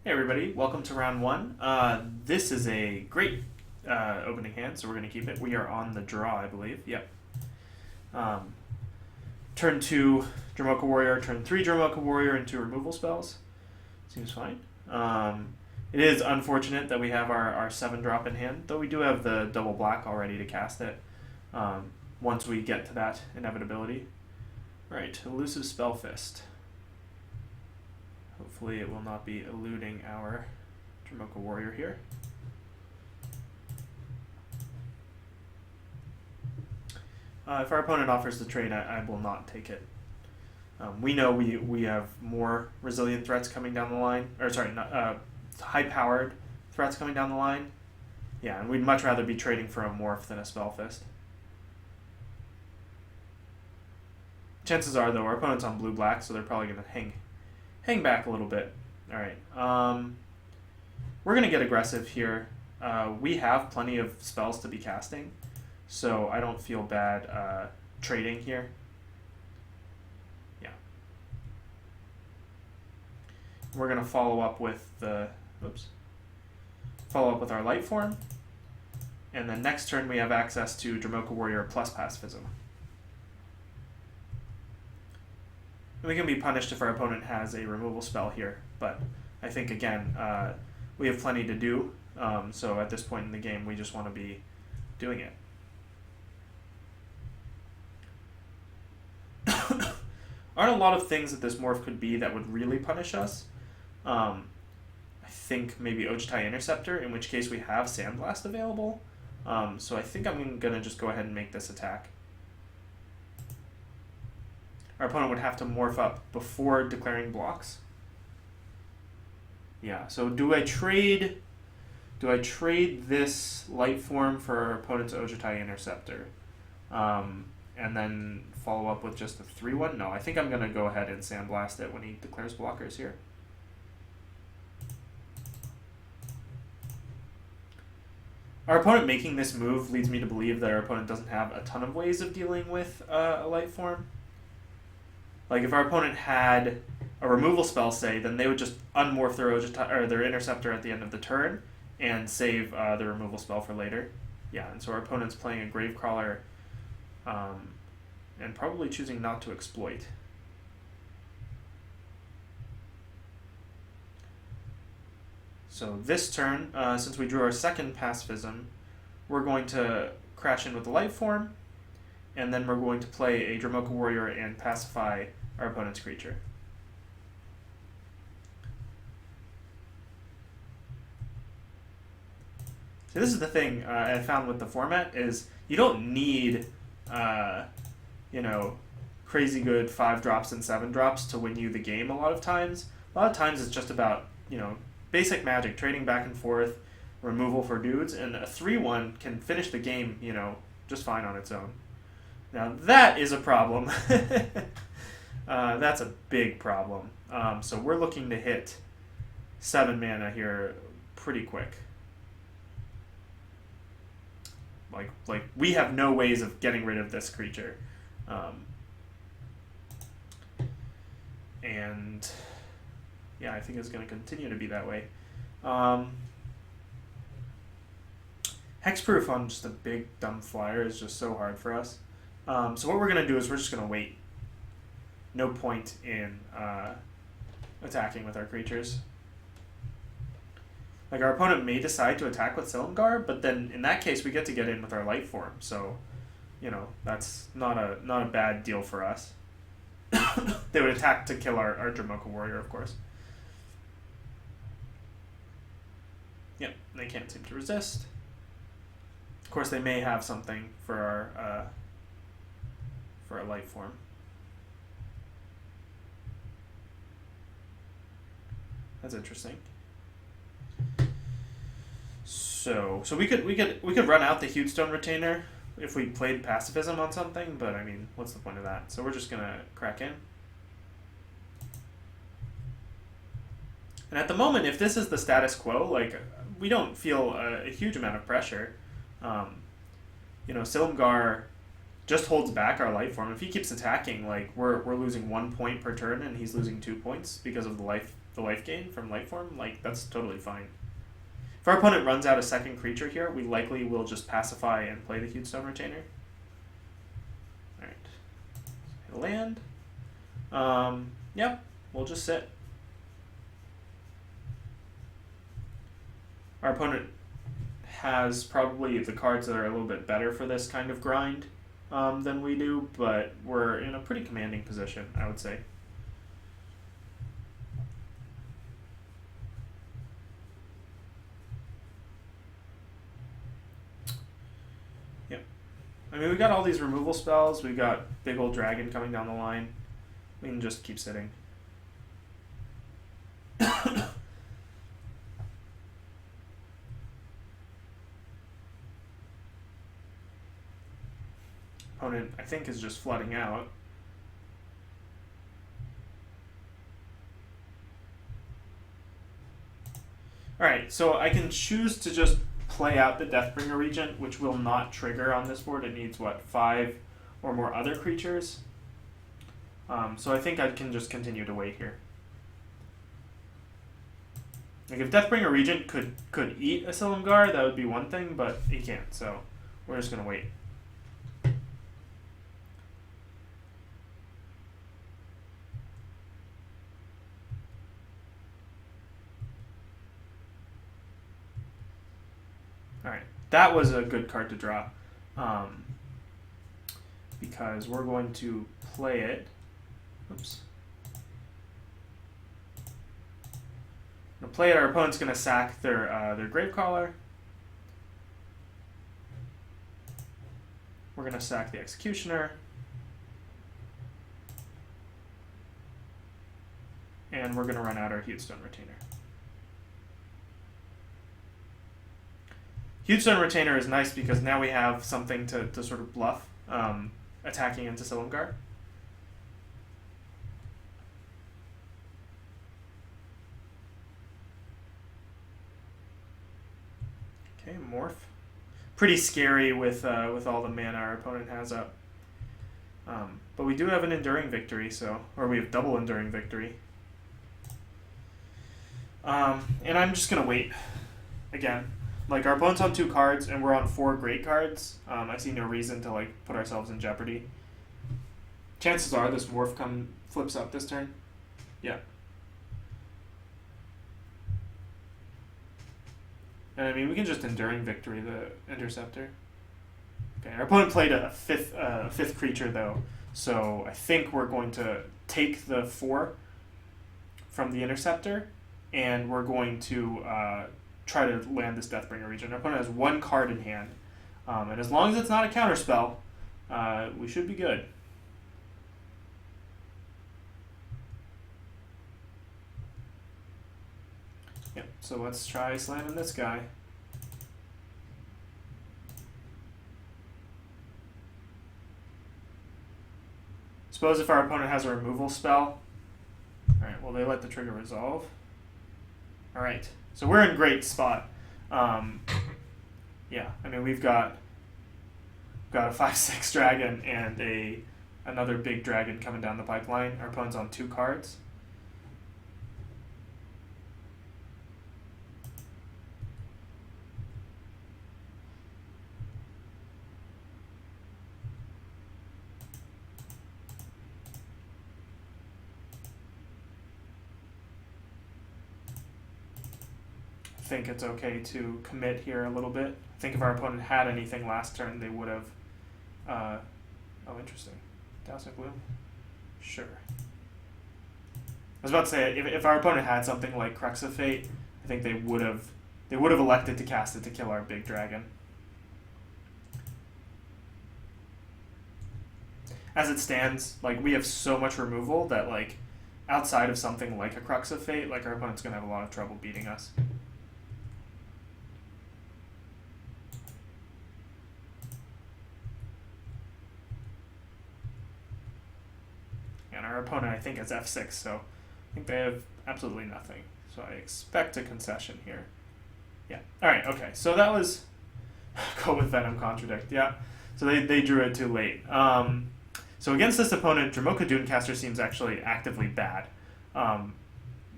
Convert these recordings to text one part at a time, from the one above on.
Hey everybody, welcome to round one. This is a great opening hand, so we're going to keep it. We are on the draw, I believe. Yep. Um, turn 2, Dromoka Warrior. Turn 3, Dromoka Warrior, and 2 removal spells. Seems fine. It is unfortunate that we have our 7 drop in hand, though we do have the double black already to cast it once we get to that inevitability. Right, Elusive Spell Fist. Hopefully it will not be eluding our Dromoka Warrior here. If our opponent offers the trade, I will not take it. We know we have more resilient threats coming down the line, or sorry, not, high-powered threats coming down the line. Yeah, and we'd much rather be trading for a morph than a spell fist. Chances are, though, our opponent's on blue-black, so they're probably going to hang back a little bit. All right. We're going to get aggressive here. We have plenty of spells to be casting, so I don't feel bad trading here. Yeah. We're going to follow up with our light form, and then next turn we have access to Dromoka Warrior plus pacifism. We can be punished if our opponent has a removal spell here, but I think, again, we have plenty to do, so at this point in the game, we just want to be doing it. Aren't a lot of things that this morph could be that would really punish us. I think maybe Ojutai Interceptor, in which case we have Sandblast available, so I think I'm going to just go ahead and make this attack. Our opponent would have to morph up before declaring blocks. Yeah, so do I trade this light form for our opponent's Ojutai Interceptor? And then follow up with just a 3-1? No, I think I'm going to go ahead and Sandblast it when he declares blockers here. Our opponent making this move leads me to believe that our opponent doesn't have a ton of ways of dealing with a light form. Like, if our opponent had a removal spell, say, then they would just unmorph their Interceptor at the end of the turn and save the removal spell for later. Yeah, and so our opponent's playing a Gravecrawler and probably choosing not to exploit. So this turn, since we drew our second pacifism, we're going to crash in with the light form, and then we're going to play a Dromoka Warrior and pacify our opponent's creature. So this is the thing I found with the format is you don't need, crazy good 5 drops and 7 drops to win you the game a lot of times. A lot of times it's just about, basic magic, trading back and forth, removal for dudes, and a 3-1 can finish the game, just fine on its own. Now that is a problem. That's a big problem. So we're looking to hit 7 mana here pretty quick. Like we have no ways of getting rid of this creature. And yeah, I think it's going to continue to be that way. Hexproof on just a big dumb flyer is just so hard for us. So what we're going to do is we're just going to wait. No point in attacking with our creatures. Like, our opponent may decide to attack with Silumgar, but then in that case we get to get in with our light form. So, that's not a bad deal for us. They would attack to kill our Dromoka Warrior, of course. Yep, they can't seem to resist. Of course, they may have something for our light form. That's interesting. So we could run out the Hewstone Retainer if we played pacifism on something, but I mean, what's the point of that? So we're just gonna crack in. And at the moment, if this is the status quo, like, we don't feel a huge amount of pressure. Silumgar just holds back our life form. If he keeps attacking, like, we're losing 1 point per turn, and he's losing 2 points because of the life the life gain from life form, like, that's totally fine. If our opponent runs out a second creature here, we likely will just pacify and play the Huge Stone Retainer. Alright. Land. Yep, we'll just sit. Our opponent has probably the cards that are a little bit better for this kind of grind than we do, but we're in a pretty commanding position, I would say. Yep. I mean, we got all these removal spells. We got big old dragon coming down the line. We can just keep sitting. Opponent, I think, is just flooding out. Alright, so I can choose to just play out the Deathbringer Regent, which will not trigger on this board. It needs, what, 5 or more other creatures? So I think I can just continue to wait here. Like, if Deathbringer Regent could eat a Silumgar, that would be one thing, but he can't, so we're just going to wait. Alright, that was a good card to draw, because we're going to play it. Oops. We're gonna play it. Our opponent's gonna sack their Gravecaller. We're gonna sack the Executioner, and we're gonna run out our Huge Stone Retainer. Huge Stone Retainer is nice because now we have something to sort of bluff attacking into Silumgar. Okay, Morph. Pretty scary with all the mana our opponent has up. But we do have an Enduring Victory, or we have double Enduring Victory. And I'm just going to wait again. Like, our opponent's on 2 cards, and we're on 4 great cards. I see no reason to, like, put ourselves in jeopardy. Chances are this Morph flips up this turn. Yeah. And I mean, we can just Enduring Victory the Interceptor. Okay, our opponent played a fifth creature, though, so I think we're going to take the 4 from the Interceptor, and we're going to try to land this Deathbringer Regent. Our opponent has 1 card in hand, and as long as it's not a counterspell, we should be good. Yep, so let's try slamming this guy. Suppose if our opponent has a removal spell. Alright, well, they let the trigger resolve. Alright, so we're in great spot. Yeah, I mean, we've got a 5/6 dragon and another big dragon coming down the pipeline. Our opponent's on 2 cards. I think it's okay to commit here a little bit. I think if our opponent had anything last turn, they would have. Oh, interesting. Dazzling Bloom. Sure. I was about to say, if our opponent had something like Crux of Fate, I think they would have elected to cast it to kill our big dragon. As it stands, like, we have so much removal that, like, outside of something like a Crux of Fate, like, our opponent's gonna have a lot of trouble beating us. And our opponent, I think, is F6, so I think they have absolutely nothing. So I expect a concession here. Yeah. Alright, okay. So that was... Go with Venom Contradict, yeah. So they drew it too late. So against this opponent, Dromoka Dunecaster seems actually actively bad.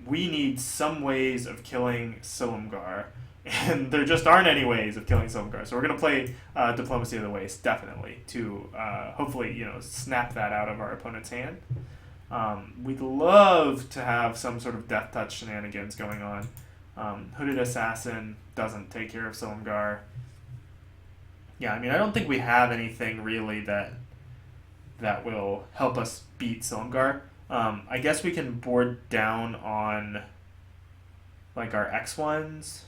we need some ways of killing Silumgar, and there just aren't any ways of killing Silumgar. So we're going to play Diplomacy of the Waste, definitely, to hopefully, snap that out of our opponent's hand. We'd love to have some sort of Death Touch shenanigans going on. Hooded Assassin doesn't take care of Silumgar. Yeah, I mean, I don't think we have anything really that will help us beat Silumgar. I guess we can board down on like our X1s.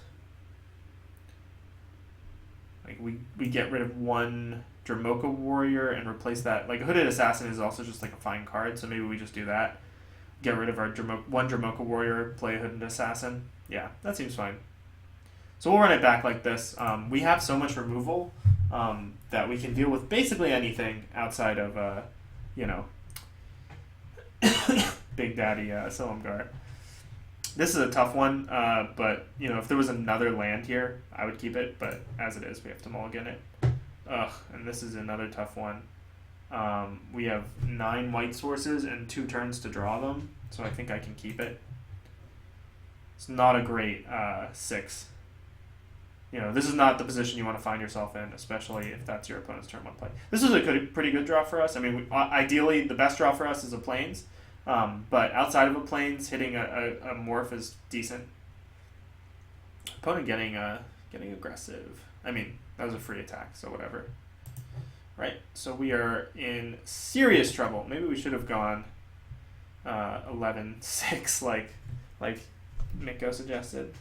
Like we get rid of one Dramoka Warrior and replace that. Like Hooded Assassin is also just like a fine card, so maybe we just do that. Get rid of our one Dramoka Warrior, play a Hooded Assassin. Yeah, that seems fine. So we'll run it back like this. We have so much removal that we can deal with basically anything outside of, Big Daddy Silumgar. This is a tough one, but, if there was another land here, I would keep it, but as it is, we have to mulligan it. Ugh, and this is another tough one. We have 9 white sources and 2 turns to draw them, so I think I can keep it. It's not a great 6. This is not the position you want to find yourself in, especially if that's your opponent's turn 1 play. This is a pretty good draw for us. I mean, ideally, the best draw for us is a Plains, but outside of a Plains, hitting a Morph is decent. Opponent getting aggressive. I mean, that was a free attack, so whatever. Right, so we are in serious trouble. Maybe we should have gone 11-6 like Mikko suggested.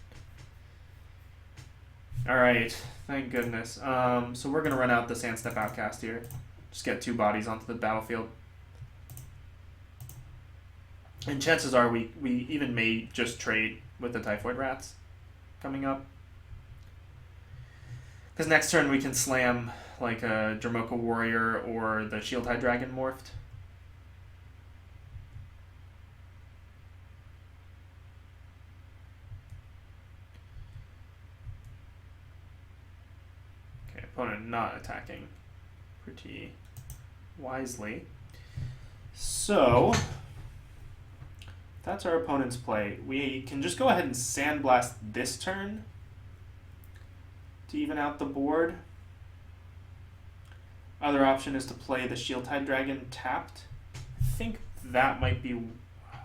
Alright, thank goodness. So we're going to run out the Sandstep Outcast here. Just get 2 bodies onto the battlefield. And chances are we even may just trade with the Typhoid Rats coming up. Because next turn we can slam like a Dramoka Warrior or the Shieldhide Dragon morphed. Okay, opponent not attacking pretty wisely. So that's our opponent's play. We can just go ahead and Sandblast this turn to even out the board. Other option is to play the Shieldhide Dragon tapped. I think that might be...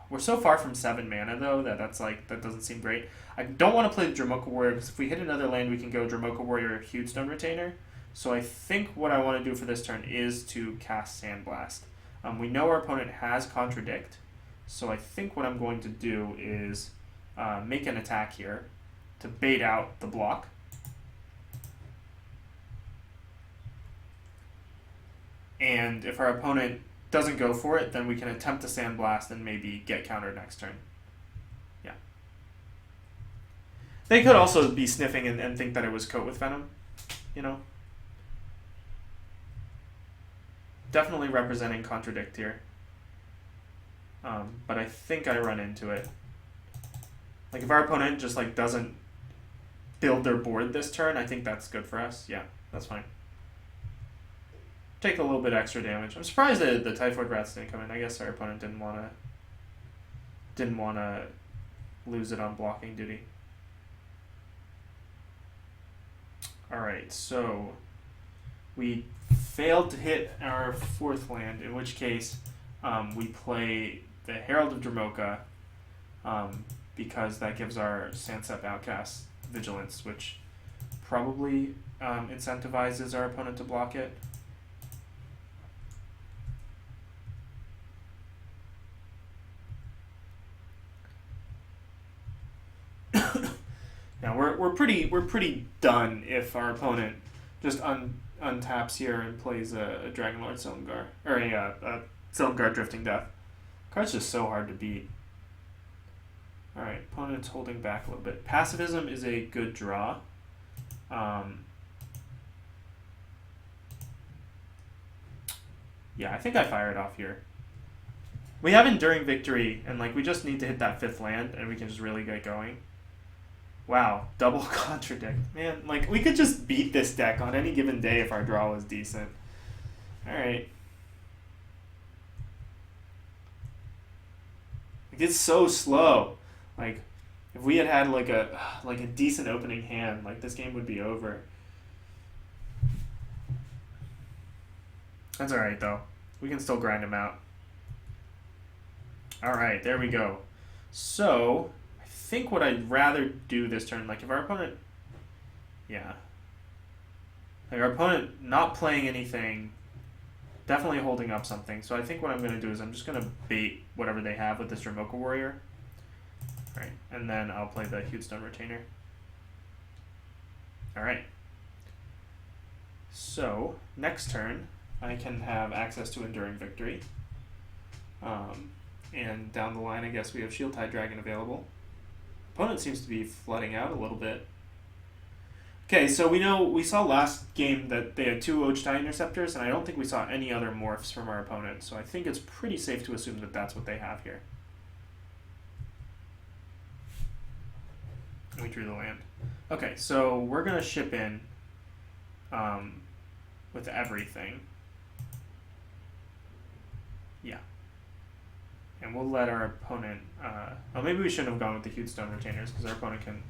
We're so far from 7 mana though that that doesn't seem great. I don't want to play the Dramoka Warrior because if we hit another land we can go Dramoka Warrior Huge Stone Retainer. So I think what I want to do for this turn is to cast Sandblast. We know our opponent has Contradict, so I think what I'm going to do is make an attack here to bait out the block. And if our opponent doesn't go for it, then we can attempt to Sandblast and maybe get countered next turn. Yeah. They could also be sniffing and think that it was Coat with Venom, Definitely representing Contradict here. But I think I run into it. Like if our opponent just doesn't build their board this turn, I think that's good for us. Yeah, that's fine. Take a little bit extra damage. I'm surprised that the Typhoid Rats didn't come in. I guess our opponent didn't wanna lose it on blocking duty. Alright, so we failed to hit our 4th land, in which case we play the Herald of Dramoka because that gives our Sandstep Outcast Vigilance, which probably incentivizes our opponent to block it. Now we're pretty done if our opponent just untaps here and plays a Dragonlord Silumgar or a Silumgar Drifting Death. Card's just so hard to beat. All right, opponent's holding back a little bit. Pacifism is a good draw. Yeah, I think I fire it off here. We have Enduring Victory, and we just need to hit that 5th land, and we can just really get going. Wow, double Contradict. Man, we could just beat this deck on any given day if our draw was decent. Alright. It's so slow. Like, if we had had like a decent opening hand, like this game would be over. That's all right though. We can still grind him out. All right, there we go. So I think what I'd rather do this turn, like if our opponent, yeah, like our opponent not playing anything, definitely holding up something. So I think what I'm going to do is I'm just going to bait whatever they have with this Dromoka Warrior. Right, and then I'll play the Huge Stone Retainer. Alright. So, next turn, I can have access to Enduring Victory. And down the line, I guess we have Shield Tide Dragon available. Opponent seems to be flooding out a little bit. Okay, so we saw last game that they had 2 Ojtai Interceptors, and I don't think we saw any other morphs from our opponent, so I think it's pretty safe to assume that that's what they have here. We drew the land. Okay, so we're going to ship in with everything. Yeah. And we'll let our opponent... well, maybe we shouldn't have gone with the Huge Stone Retainers, because our opponent can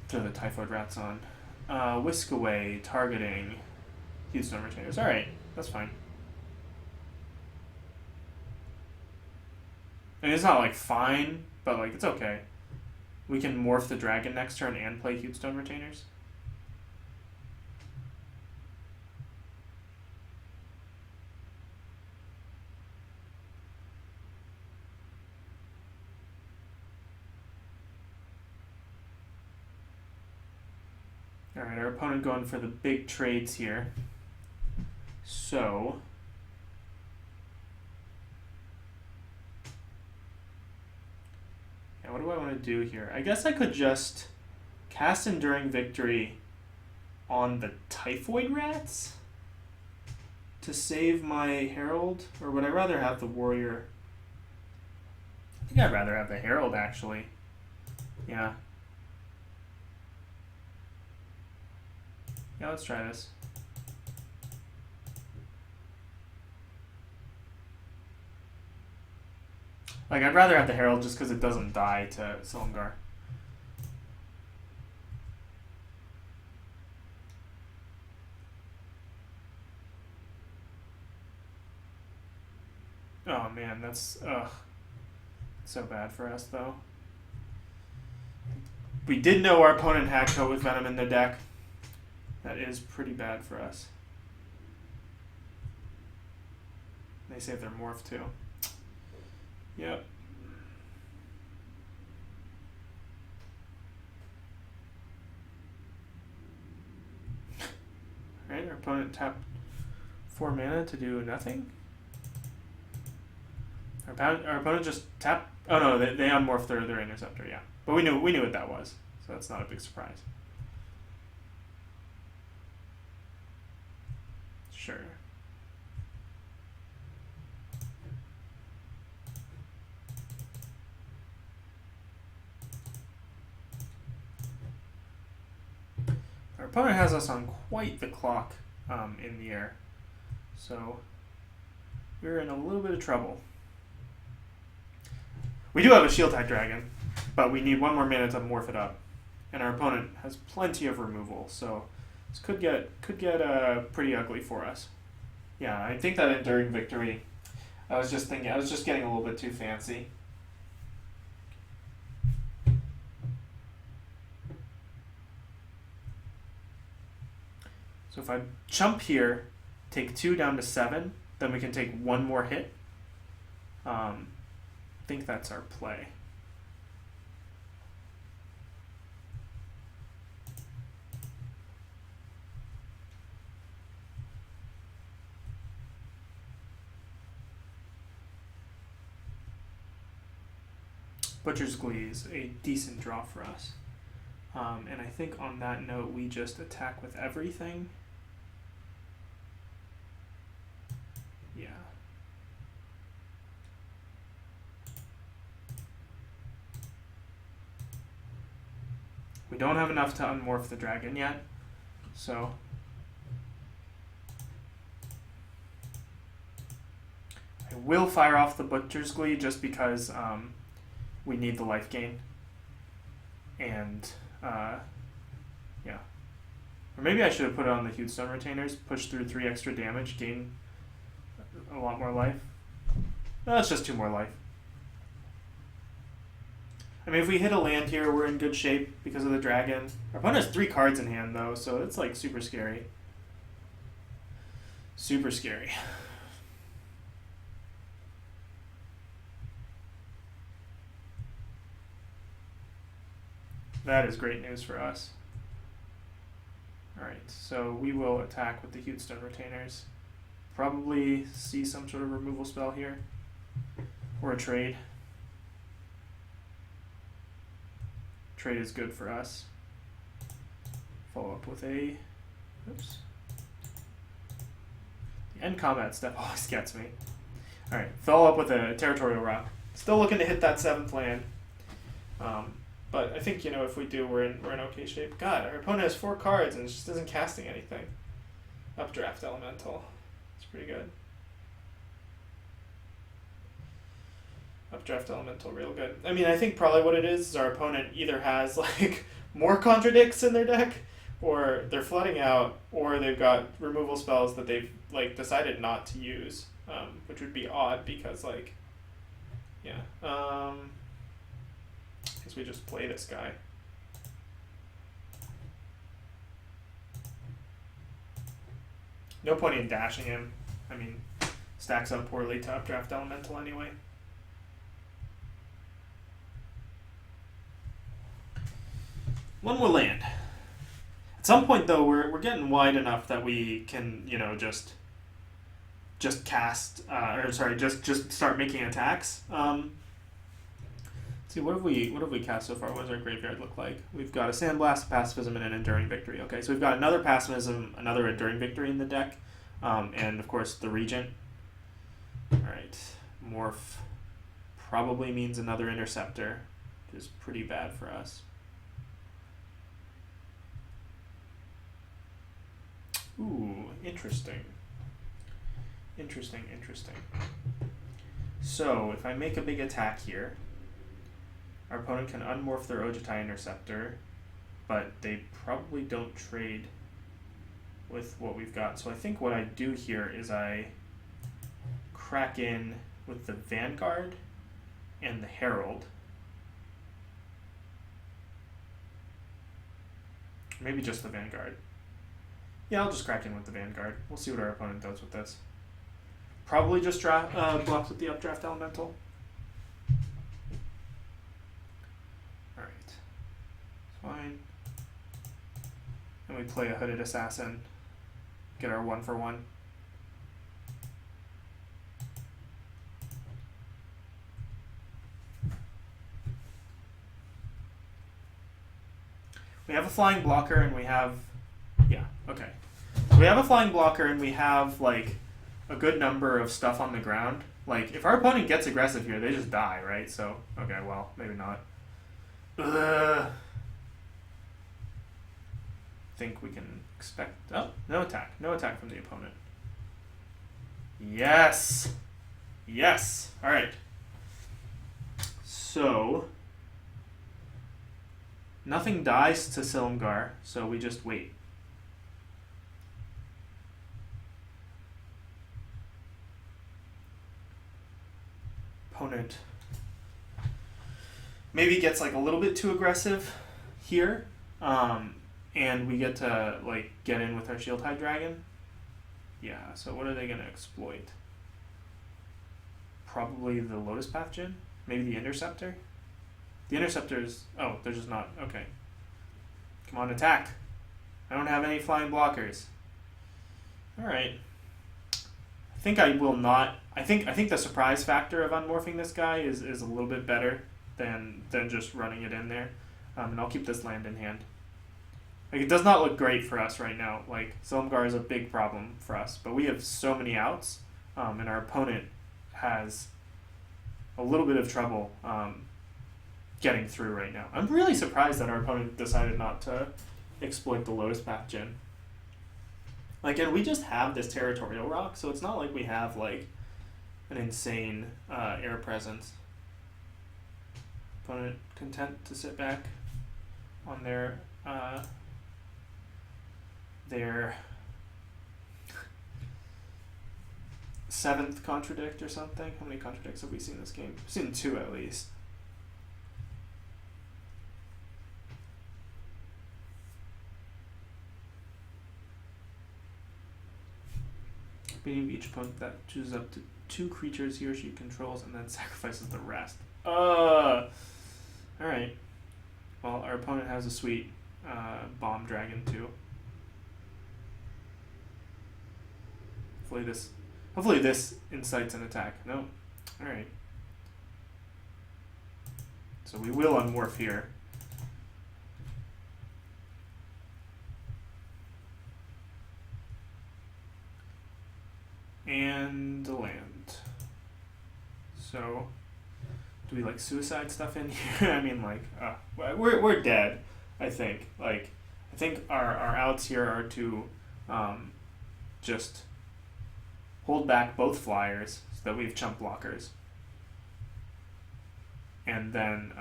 throw the Typhoid Rats on. Whisk Away, targeting Huge Stone Retainers. Alright, that's fine. I mean, it's not, like, fine, but, like, it's okay. We can morph the dragon next turn and play Huge Stone Retainers. Alright, our opponent going for the big trades here. So... what do I want to do here? I guess I could just cast Enduring Victory on the Typhoid Rats to save my Herald, or would I rather have the Warrior? I think I'd rather have the Herald, actually. Yeah. Yeah, let's try this. Like, I'd rather have the Herald just because it doesn't die to Silumgar. Oh man, that's so bad for us though. We did know our opponent had Coat with Venom in the deck. That is pretty bad for us. They save their morph too. Yep. Alright, our opponent tapped 4 mana to do nothing. Our opponent just tapped. Oh no, they unmorphed their interceptor, yeah. But we knew what that was, so that's not a big surprise. Sure. Our opponent has us on quite the clock in the air, so we're in a little bit of trouble. We do have a Shield Tide Dragon, but we need 1 more mana to morph it up, and our opponent has plenty of removal, so this could get pretty ugly for us. Yeah, I think that Enduring Victory, I was just getting a little bit too fancy. So if I jump here, take 2 down to 7, then we can take 1 more hit. I think that's our play. Butcher's Glee is a decent draw for us. And I think on that note, we just attack with everything. Yeah. We don't have enough to unmorph the dragon yet, so I will fire off the Butcher's Glee just because we need the life gain. And, yeah. Or maybe I should have put it on the Huge Stone Retainers, push through 3 extra damage, gain a lot more life. No, it's just 2 more life. I mean, if we hit a land here, we're in good shape because of the dragon. Our opponent has 3 cards in hand, though, so it's like super scary. Super scary. That is great news for us. Alright, so we will attack with the Huge Stone Retainers. Probably see some sort of removal spell here. Or a trade. Trade is good for us. Follow up with a... Oops. The end combat step always gets me. Alright, follow up with a Territorial Rock. Still looking to hit that 7th land. But I think, you know, if we do, we're in okay shape. God, our opponent has 4 cards and just isn't casting anything. Updraft Elemental. It's pretty good. Updraft Elemental, real good. I mean, I think probably what it is our opponent either has, like, more contradicts in their deck, or they're flooding out, or they've got removal spells that they've, like, decided not to use, which would be odd because, like, yeah. I guess we just play this guy. No point in dashing him. I mean, stacks up poorly to Updraft Elemental anyway. One more land. At some point, though, we're getting wide enough that we can, you know, just cast, or sorry, just start making attacks. Let's see, what have we cast so far? What does our graveyard look like? We've got a Sandblast, a Pacifism, and an Enduring Victory. Okay, so we've got another Pacifism, another Enduring Victory in the deck, and of course the Regent. All right, Morph probably means another Interceptor, which is pretty bad for us. Ooh, interesting. Interesting. So, if I make a big attack here, our opponent can unmorph their Ojutai Interceptor, but they probably don't trade with what we've got. So I think what I do here is I crack in with the Vanguard and the Herald. Maybe just the Vanguard. Yeah, I'll just crack in with the Vanguard. We'll see what our opponent does with this. Probably just blocks with the Updraft Elemental. Alright. Fine. And we play a Hooded Assassin. Get our 1-for-1. We have a flying blocker and we have... Yeah, okay. So we have a flying blocker and we have, like, a good number of stuff on the ground. Like, if our opponent gets aggressive here, they just die, right? So, okay, well, maybe not. Think we can expect... Oh, no attack. No attack from the opponent. Yes! Yes! Alright. So... Nothing dies to Silumgar, so we just wait. Opponent maybe gets like a little bit too aggressive here, and we get to like get in with our Shield High Dragon. Yeah, so what are they gonna exploit? Probably the Lotus Path Djinn? Maybe the Interceptor? The Interceptors... Oh, they're just not... Okay. Come on, attack. I don't have any flying blockers. Alright. I think I will not... I think the surprise factor of unmorphing this guy is a little bit better than just running it in there. And I'll keep this land in hand. Like, it does not look great for us right now. Like, Silumgar is a big problem for us. But we have so many outs. And our opponent has a little bit of trouble... getting through right now. I'm really surprised that our opponent decided not to exploit the Lotus Path Djinn. Like, and we just have this Territorial Rock, so it's not like we have, like, an insane air presence. opponent content to sit back on their 7th contradict or something. How many contradicts have we seen this game? We've seen 2 at least. Beating each opponent that chooses up to 2 creatures he or she controls and then sacrifices the rest. Alright. Well, our opponent has a sweet bomb dragon too. Hopefully this incites an attack. No? Alright. So we will unmorph here. And a land. So, do we like suicide stuff in here? I mean, like, we're dead. I think. Like, I think our outs here are to just hold back both flyers so that we have chump blockers, and then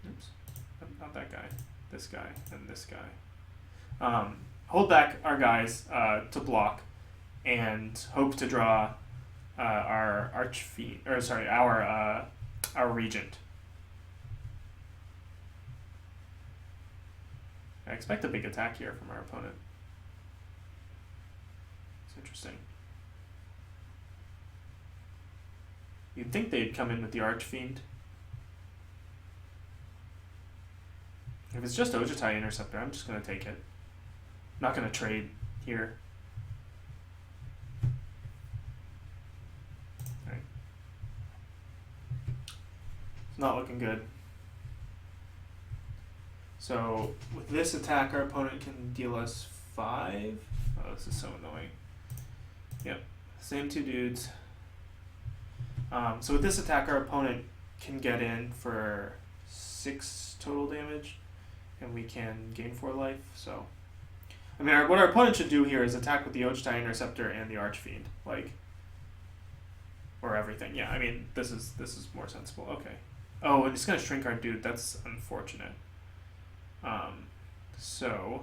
oops, not that guy. This guy and this guy. Hold back our guys to block, and hope to draw our archfiend, or sorry, our regent. I expect a big attack here from our opponent. It's interesting. You'd think they'd come in with the archfiend. If it's just Ojutai Interceptor, I'm just going to take it. Not going to trade here. Alright. It's not looking good. So, with this attack, our opponent can deal us 5. Oh, this is so annoying. Yep, same 2 dudes. So with this attack, our opponent can get in for 6 total damage, and we can gain 4 life, so... I mean, what our opponent should do here is attack with the Ojutai Interceptor and the Archfiend, like, or everything. Yeah, I mean, this is more sensible. Okay. Oh, and it's gonna shrink our dude. That's unfortunate. So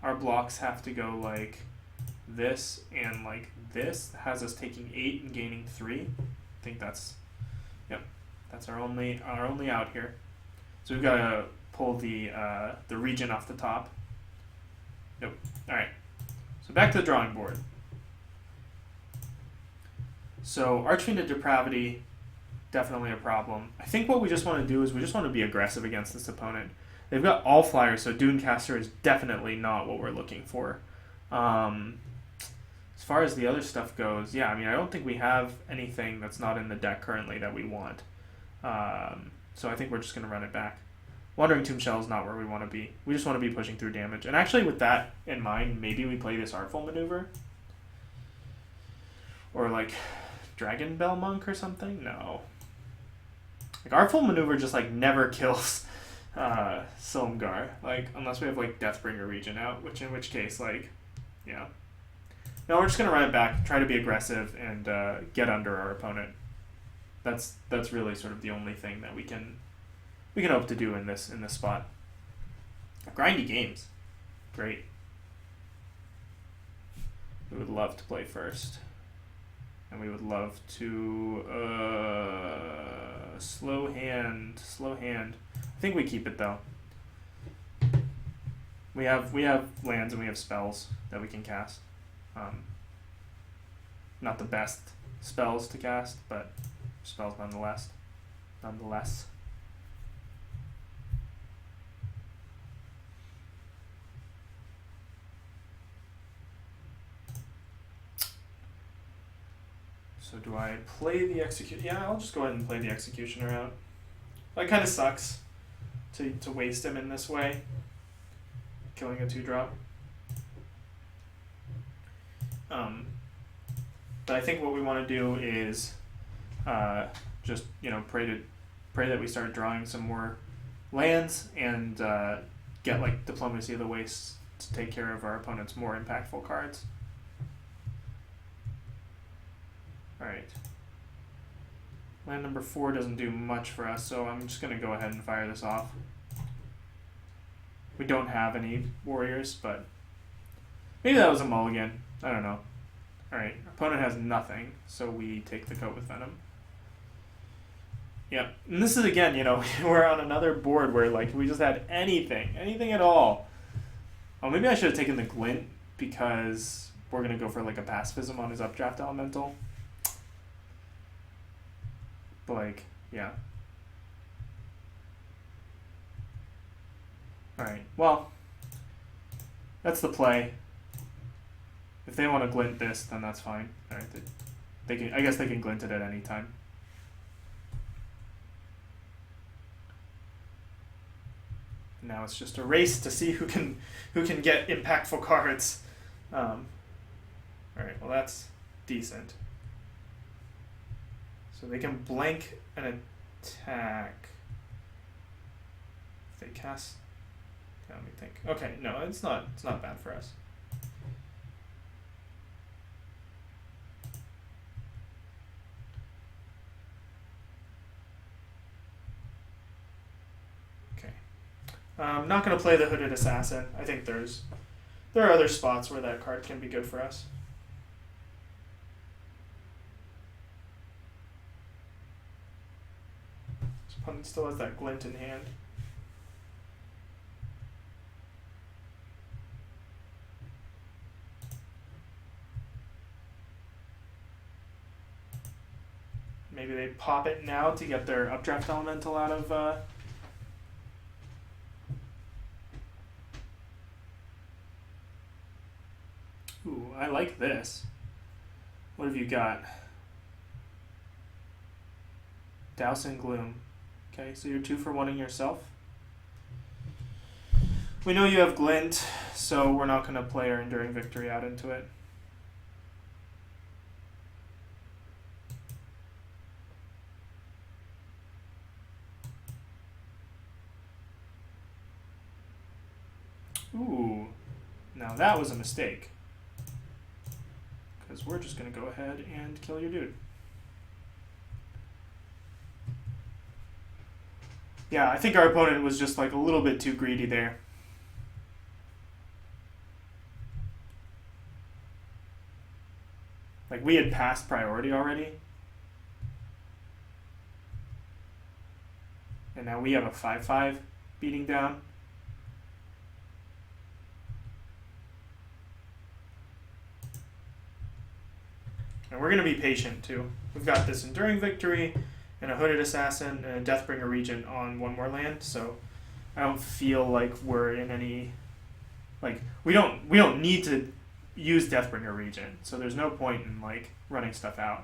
our blocks have to go like this and like this. That has us taking 8 and gaining 3. I think that's, yep, that's our only out here. So we've got to pull the regent off the top. Nope. All right. So back to the drawing board. So Archfiend of Depravity, definitely a problem. I think what we just want to do is we just want to be aggressive against this opponent. They've got all flyers, so Dunecaster is definitely not what we're looking for. As far as the other stuff goes, yeah, I mean, I don't think we have anything that's not in the deck currently that we want. So I think we're just going to run it back. Wandering Tomb Shell is not where we want to be. We just want to be pushing through damage. And actually, with that in mind, maybe we play this Artful Maneuver. Or like Dragon Bell Monk or something? No. Like Artful Maneuver just like never kills Silumgar. Like, unless we have like Deathbringer Regent out, in which case, like, yeah. No, we're just going to run it back, try to be aggressive, and get under our opponent. That's really sort of the only thing that we can hope to do in this spot. Grindy games. Great. We would love to play first. And we would love to slow hand. I think we keep it though. We have lands and we have spells that we can cast. Not the best spells to cast, but spells nonetheless. So do I play the Executioner? Yeah, I'll just go ahead and play the Executioner out. That kind of sucks to waste him in this way. Killing a 2-drop. But I think what we want to do is just, pray that we start drawing some more lands and get like Diplomacy of the Wastes to take care of our opponent's more impactful cards. Alright. Land number 4 doesn't do much for us, so I'm just going to go ahead and fire this off. We don't have any warriors, but maybe that was a mulligan. I don't know. Alright, opponent has nothing, so we take the coat with venom. Yep, and this is again, you know, we're on another board where like we just had anything at all. Oh, maybe I should have taken the glint because we're going to go for like a pacifism on his updraft elemental. But like, yeah. Alright, well, that's the play. If they want to glint this, then that's fine. Alright, they can, I guess they can glint it at any time. Now it's just a race to see who can get impactful cards. Alright, well that's decent. So they can blank an attack. If they cast, let me think. Okay, no, it's not bad for us. Okay. I'm not going to play the Hooded Assassin. I think there are other spots where that card can be good for us. This opponent still has that glint in hand. Maybe they pop it now to get their updraft elemental out of Ooh, I like this. What have you got? Douse and Gloom. Okay, so you're 2 for 1-ing yourself. We know you have Glint, so we're not going to play our Enduring Victory out into it. Ooh, now that was a mistake. Because we're just going to go ahead and kill your dude. Yeah, I think our opponent was just like a little bit too greedy there. Like we had passed priority already. And now we have a 5/5 beating down. And we're going to be patient too. We've got this Enduring Victory and a Hooded Assassin and a Deathbringer Regent on 1 more land, so I don't feel like we're in any, like we don't need to use Deathbringer Regent, so there's no point in like running stuff out.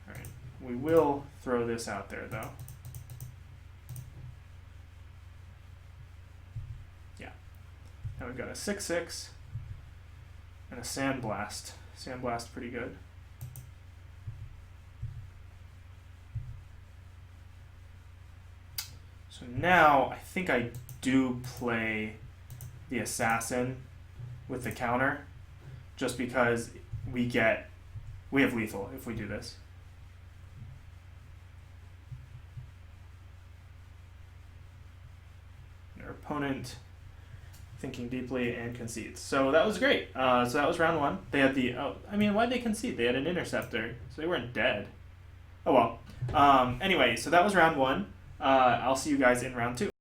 All right, we will throw this out there though. Yeah. Now we've got a 6/6 and a Sandblast. Sandblast pretty good. So now I think I do play the Assassin with the counter, just because we have lethal if we do this. Our opponent thinking deeply and concedes. So that was great. So that was round 1. They had the, why'd they concede? They had an interceptor, so they weren't dead. Oh well. Anyway, so that was round 1. I'll see you guys in round 2.